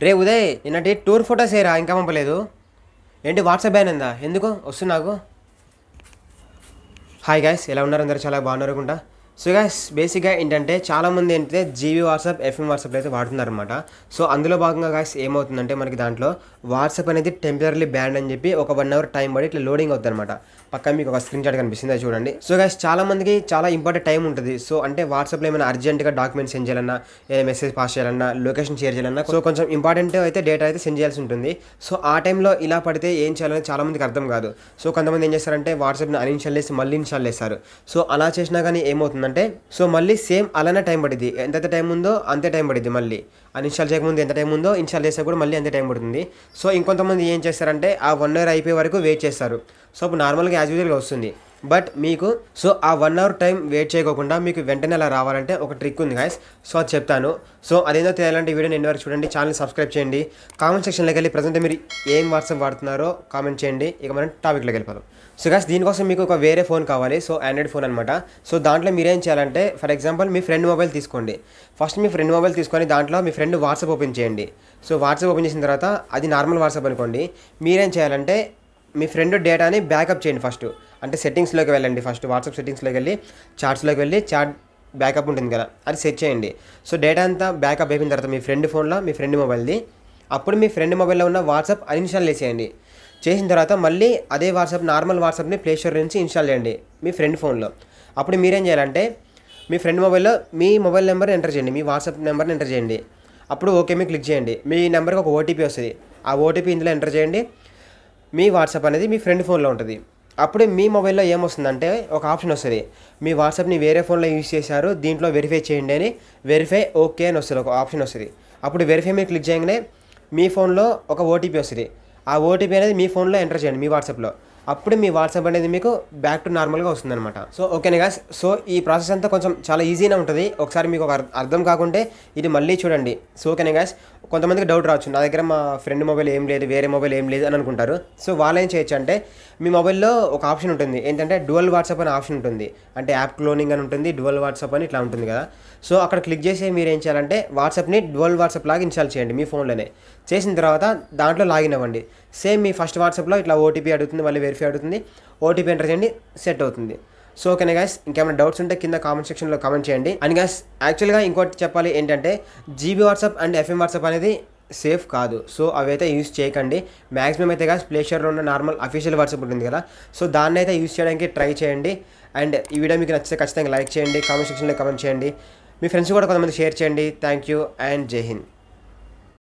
రే ఉదయ్ నిన్నటి tour photos ఏరా ఇంకా పంపలేదు ఏంటి వాట్సాప్ బ్యాన్ ఉందా ఎందుకు వస్తుంది నాకు హాయ్ గైస్ ఎలా ఉన్నారు అందరూ చాలా బాగున్నారు అనుకుంటా సో గైస్ బేసిక్గా ఏంటంటే చాలామంది ఏంటంటే జీబీ వాట్సాప్ ఎఫ్ఎం వాట్సాప్ అయితే వాడుతున్నారనమాట సో అందులో భాగంగా గైస్ ఏమవుతుందంటే మనకి దాంట్లో వాట్సాప్ అనేది టెంపరీ బ్యాన్ అని చెప్పి ఒక 1 అవర్ టైం పడి ఇట్లా లోడింగ్ అవుతుంది అనమాట పక్కన మీకు ఒక స్క్రీన్ షాట్ కనిపిస్తుంది అది చూడండి సో గైస్ చాలా మందికి చాలా ఇంపార్టెంట్ టైం ఉంటుంది సో అంటే వాట్సాప్లో ఏమైనా అర్జెంట్గా డాక్యుమెంట్స్ సెండ్ చేయాలన్నా ఏదైనా మెసేజ్ పాస్ చేయాలన్నా లొకేషన్ షేర్ చేయాలన్నా సో కొంచెం ఇంపార్టెంట్ అయితే డేటా అయితే సెండ్ చేయాల్సి ఉంటుంది సో ఆ టైంలో ఇలా పడితే ఏం చేయాలని చాలా మందికి అర్థం కాదు సో కొంతమంది ఏం చేస్తారంటే వాట్సాప్ని అన్ఇన్స్టాల్ చేసి మళ్ళీ ఇన్స్టాల్ చేస్తారు సో అలా చేసినా కానీ ఏమవుతుందంటే సో మళ్ళీ సేమ్ అలానే టైం పడుతుంది ఎంత టైం ఉందో అంతే టైం పడుతుంది మళ్ళీ అన్ఇన్స్టాల్ చేయకముందు ఎంత టైం ఉందో ఇన్స్టాల్ చేస్తే కూడా మళ్ళీ అంతే టైం పడుతుంది సో ఇంకొంతమంది ఏం చేస్తారంటే ఆ 1 అవర్ అయిపోయే వరకు వెయిట్ చేస్తారు సో ఇప్పుడు నార్మల్గా యాజ్ యూజువల్గా వస్తుంది బట్ మీకు సో ఆ 1 అవర్ టైం వెయిట్ చేయకుండా మీకు వెంటనే అలా రావాలంటే ఒక ట్రిక్ ఉంది గైస్ సో అది చెప్తాను సో అదేందో తెలియాలంటే వీడియోని ఎన్ని వరకు చూడండి ఛానల్ సబ్స్క్రైబ్ చేయండి కామెంట్ సెక్షన్లోకి వెళ్ళి ప్రజెంట్ మీరు ఏం వాట్సాప్ వాడుతున్నారో కామెంట్ చేయండి ఇక మనం టాపిక్లోకి వెళ్ళిపోదాం సో గైస్ దీనికోసం మీకు ఒక వేరే ఫోన్ కావాలి సో ఆండ్రాయిడ్ ఫోన్ అనమాట సో దాంట్లో మీరేం చేయాలంటే for example me friend mobile తీసుకోండి ఫస్ట్ మీ ఫ్రెండ్ మొబైల్ తీసుకొని దాంట్లో మీ ఫ్రెండ్ వాట్సాప్ ఓపెన్ చేయండి సో వాట్సాప్ ఓపెన్ చేసిన తర్వాత అది నార్మల్ వాట్సాప్ అనుకోండి మీరేం చేయాలంటే మీ ఫ్రెండ్ డేటాని బ్యాకప్ చేయండి ఫస్ట్ అంటే సెట్టింగ్స్లోకి వెళ్ళండి ఫస్ట్ వాట్సాప్ సెట్టింగ్స్లోకి వెళ్ళి చాట్స్లోకి వెళ్ళి చాట్ బ్యాకప్ ఉంటుంది కదా అది సెట్ చేయండి సో డేటా అంతా బ్యాకప్ అయిపోయిన తర్వాత మీ ఫ్రెండ్ ఫోన్లో మీ ఫ్రెండ్ మొబైల్ది అప్పుడు మీ ఫ్రెండ్ మొబైల్లో ఉన్న వాట్సాప్ అన్ఇన్స్టాల్ చేసేయండి చేసిన తర్వాత మళ్ళీ అదే వాట్సాప్ నార్మల్ వాట్సాప్ని ప్లే స్టోర్ నుంచి ఇన్స్టాల్ చేయండి మీ ఫ్రెండ్ ఫోన్లో అప్పుడు మీరేం చేయాలంటే మీ ఫ్రెండ్ మొబైల్లో మీ మొబైల్ నెంబర్ ఎంటర్ చేయండి మీ వాట్సాప్ నెంబర్ని ఎంటర్ చేయండి అప్పుడు ఓకే మీ క్లిక్ చేయండి మీ నెంబర్కి ఒక ఓటీపీ వస్తుంది ఆ ఓటీపీ ఇందులో ఎంటర్ చేయండి మీ వాట్సాప్ అనేది మీ ఫ్రెండ్ ఫోన్లో ఉంటుంది అప్పుడు మీ మొబైల్లో ఏమొస్తుందంటే ఒక ఆప్షన్ వస్తుంది మీ వాట్సాప్ని వేరే ఫోన్లో యూజ్ చేశారు దీంట్లో వెరిఫై చేయండి అని వెరిఫై ఓకే అని వస్తుంది ఒక ఆప్షన్ వస్తుంది అప్పుడు వెరిఫై మీద క్లిక్ చేయగానే మీ ఫోన్లో ఒక ఓటీపీ వస్తుంది ఆ ఓటీపీ అనేది మీ ఫోన్లో ఎంటర్ చేయండి మీ వాట్సాప్లో అప్పుడు మీ వాట్సాప్ అనేది మీకు బ్యాక్ టు నార్మల్గా వస్తుందన్నమాట సో ఓకేనా గాయ్స్ సో ఈ ప్రాసెస్ అంతా కొంచెం చాలా ఈజీగా ఉంటుంది ఒకసారి మీకు ఒక అర్థం కాకుంటే ఇది మళ్ళీ చూడండి సో ఓకేనా గాయ్స్ కొంతమందికి డౌట్ రావచ్చు నా దగ్గర మా ఫ్రెండ్ మొబైల్ ఏం లేదు వేరే మొబైల్ ఏం లేదు అని అనుకుంటారు సో వాళ్ళు ఏం చేయొచ్చు అంటే మీ మొబైల్లో ఒక ఆప్షన్ ఉంటుంది ఏంటంటే డ్యువల్ వాట్సాప్ అనే ఆప్షన్ ఉంటుంది అంటే యాప్ క్లోనింగ్ అని ఉంటుంది డ్యువల్ వాట్సాప్ అని ఇట్లా ఉంటుంది కదా సో అక్కడ క్లిక్ చేసి మీరు ఏం చేయాలంటే వాట్సాప్ని డ్యువల్ వాట్సాప్ లాగా ఇన్స్టాల్ చేయండి మీ ఫోన్లోనే చేసిన తర్వాత దాంట్లో లాగిన్ అవ్వండి సేమ్ మీ ఫస్ట్ వాట్సాప్లో ఇట్లా ఓటీపీ అడుగుతుంది మళ్ళీ వెరిఫై అడుగుతుంది ఓటీపీ ఎంటర్ చేయండి సెట్ అవుతుంది సో ఓకేనా గైస్ ఇంకేమైనా డౌట్స్ ఉంటే కింద కామెంట్ సెక్షన్లో కామెంట్ చేయండి అండ్ గైస్ యాక్చువల్గా ఇంకోటి చెప్పాలి ఏంటంటే GB WhatsApp and FM WhatsApp అనేది సేఫ్ కాదు సో అవైతే యూస్ చేయకండి మ్యాక్సిమం అయితే గాస్ ప్లే స్టోర్లో ఉన్న నార్మల్ అఫీషియల్ వాట్సాప్ ఉంటుంది కదా సో దాన్ని అయితే యూస్ చేయడానికి ట్రై చేయండి అండ్ ఈ వీడియో మీకు నచ్చితే ఖచ్చితంగా లైక్ చేయండి కామెంట్ సెక్షన్లో కామెంట్ చేయండి మీ ఫ్రెండ్స్ కూడా కొంతమంది షేర్ చేయండి థ్యాంక్ యూ అండ్ జై హింద్